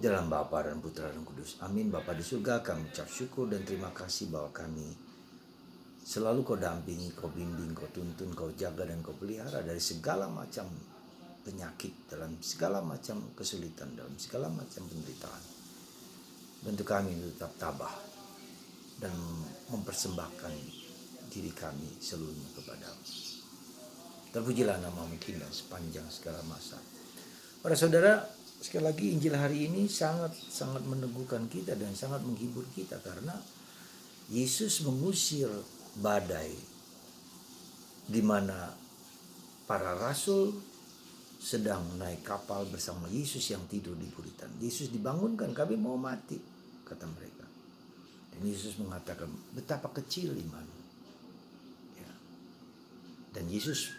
Dalam Bapa dan Putra dan Kudus. Amin. Bapa di surga, kami ucap syukur dan terima kasih bahwa kami selalu Kau dampingi, Kau bimbing, Kau tuntun, Kau jaga dan Kau pelihara dari segala macam penyakit, dalam segala macam kesulitan, dalam segala macam penderitaan. Bantu kami tetap tabah dan mempersembahkan diri kami seluruhnya kepadamu. Terpujilah namamu dan sepanjang segala masa. Para saudara, sekali lagi Injil hari ini sangat meneguhkan kita dan sangat menghibur kita karena Yesus mengusir badai di mana para rasul sedang naik kapal bersama Yesus yang tidur di buritan. Yesus dibangunkan, kami mau mati, kata mereka. Dan Yesus mengatakan, betapa kecil imanmu. Ya. Dan Yesus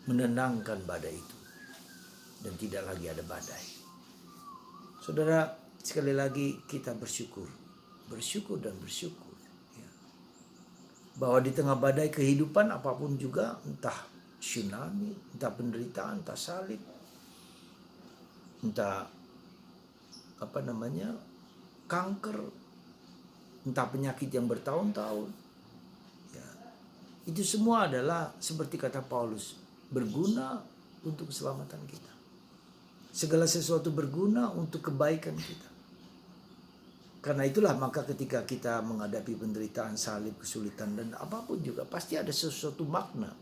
menenangkan badai itu. Dan tidak lagi ada badai. Saudara, sekali lagi kita bersyukur dan bersyukur ya. Bahwa di tengah badai kehidupan apapun juga, entah tsunami, entah penderitaan, entah salib, entah kanker, entah penyakit yang bertahun-tahun ya, itu semua adalah seperti kata Paulus, berguna untuk keselamatan kita. Segala sesuatu berguna untuk kebaikan kita. Karena itulah maka ketika kita menghadapi penderitaan, salib, kesulitan dan apapun juga pasti ada sesuatu makna.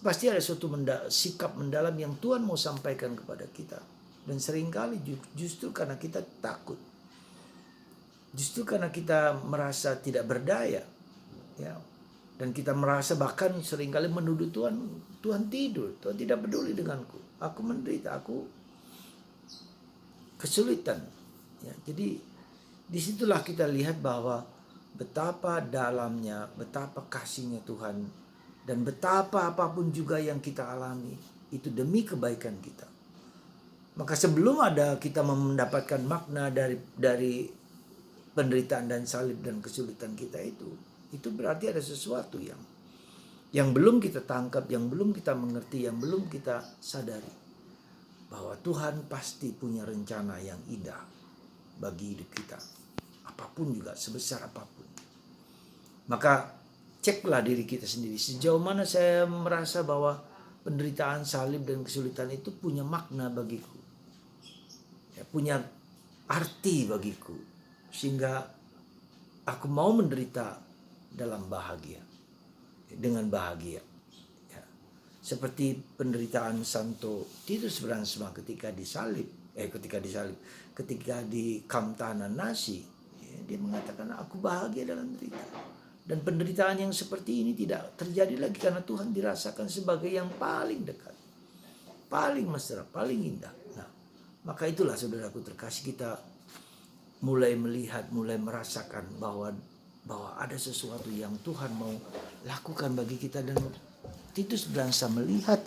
Pasti ada suatu sikap mendalam yang Tuhan mau sampaikan kepada kita. Dan seringkali justru karena kita takut. Justru karena kita merasa tidak berdaya. Ya. Dan kita merasa bahkan seringkali menuduh Tuhan tidur. Tuhan tidak peduli denganku. Aku menderita, aku kesulitan. Ya, jadi disitulah kita lihat bahwa betapa dalamnya, betapa kasihnya Tuhan. Dan betapa apapun juga yang kita alami, itu demi kebaikan kita. Maka sebelum kita mendapatkan makna dari penderitaan dan salib dan kesulitan kita itu berarti ada sesuatu yang belum kita tangkap, yang belum kita mengerti, yang belum kita sadari. Bahwa Tuhan pasti punya rencana yang indah bagi hidup kita. Apapun juga, sebesar apapun. Maka ceklah diri kita sendiri. Sejauh mana saya merasa bahwa penderitaan, salib, dan kesulitan itu punya makna bagiku. Ya, punya arti bagiku. Sehingga aku mau menderita dalam bahagia. Dengan bahagia. Ya. Seperti penderitaan Santo Titus Bransma ketika di Kamtanan Nasi. Ya, dia mengatakan, aku bahagia dalam derita. Dan penderitaan yang seperti ini tidak terjadi lagi karena Tuhan dirasakan sebagai yang paling dekat. Paling mesra, paling indah. Nah, maka itulah saudaraku terkasih, kita mulai melihat, mulai merasakan bahwa ada sesuatu yang Tuhan mau lakukan bagi kita. Dan Titus berasa melihat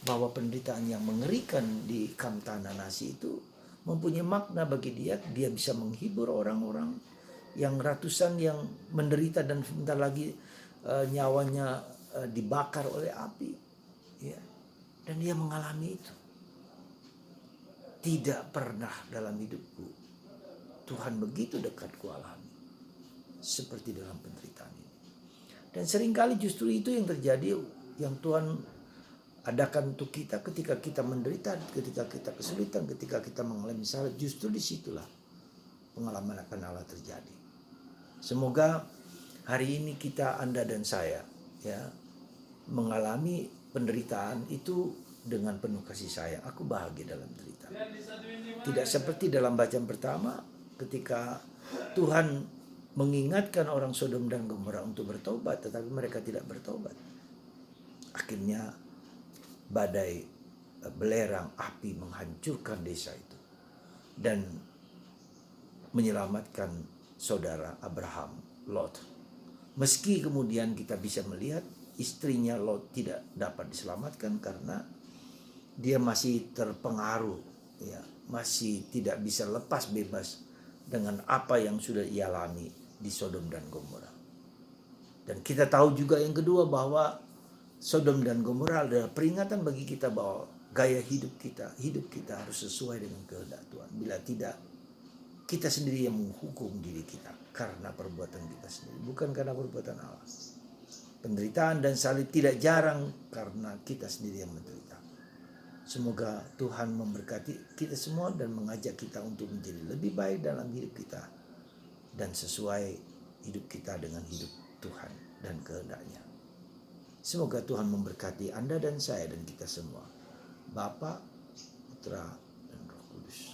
bahwa penderitaan yang mengerikan di Kamtanan Nasi itu mempunyai makna bagi dia. Dia bisa menghibur orang-orang yang ratusan yang menderita dan sebentar lagi nyawanya dibakar oleh api. Ya. Dan dia mengalami itu. Tidak pernah dalam hidupku Tuhan begitu dekat kualami seperti dalam penderitaan ini. Dan seringkali justru itu yang terjadi, yang Tuhan adakan untuk kita ketika kita menderita, ketika kita kesulitan, ketika kita mengalami salib. Justru disitulah pengalaman akan Allah terjadi. Semoga hari ini Anda dan saya ya mengalami penderitaan itu dengan penuh kasih sayang. Aku bahagia dalam derita. Tidak seperti dalam bacaan pertama ketika Tuhan mengingatkan orang Sodom dan Gomora untuk bertobat, tetapi mereka tidak bertobat. Akhirnya badai belerang api menghancurkan desa itu dan menyelamatkan saudara Abraham, Lot. Meski kemudian kita bisa melihat istrinya Lot tidak dapat diselamatkan karena dia masih terpengaruh, ya, masih tidak bisa lepas bebas dengan apa yang sudah ia alami di Sodom dan Gomora. Dan kita tahu juga yang kedua bahwa Sodom dan Gomora adalah peringatan bagi kita bahwa gaya hidup kita harus sesuai dengan kehendak Tuhan. Bila tidak, kita sendiri yang menghukum diri kita karena perbuatan kita sendiri, bukan karena perbuatan Allah. Penderitaan dan salib tidak jarang karena kita sendiri yang menderita. Semoga Tuhan memberkati kita semua dan mengajak kita untuk menjadi lebih baik dalam hidup kita dan sesuai hidup kita dengan hidup Tuhan dan kehendak-Nya. Semoga Tuhan memberkati Anda dan saya dan kita semua. Bapa, Putra, dan Roh Kudus.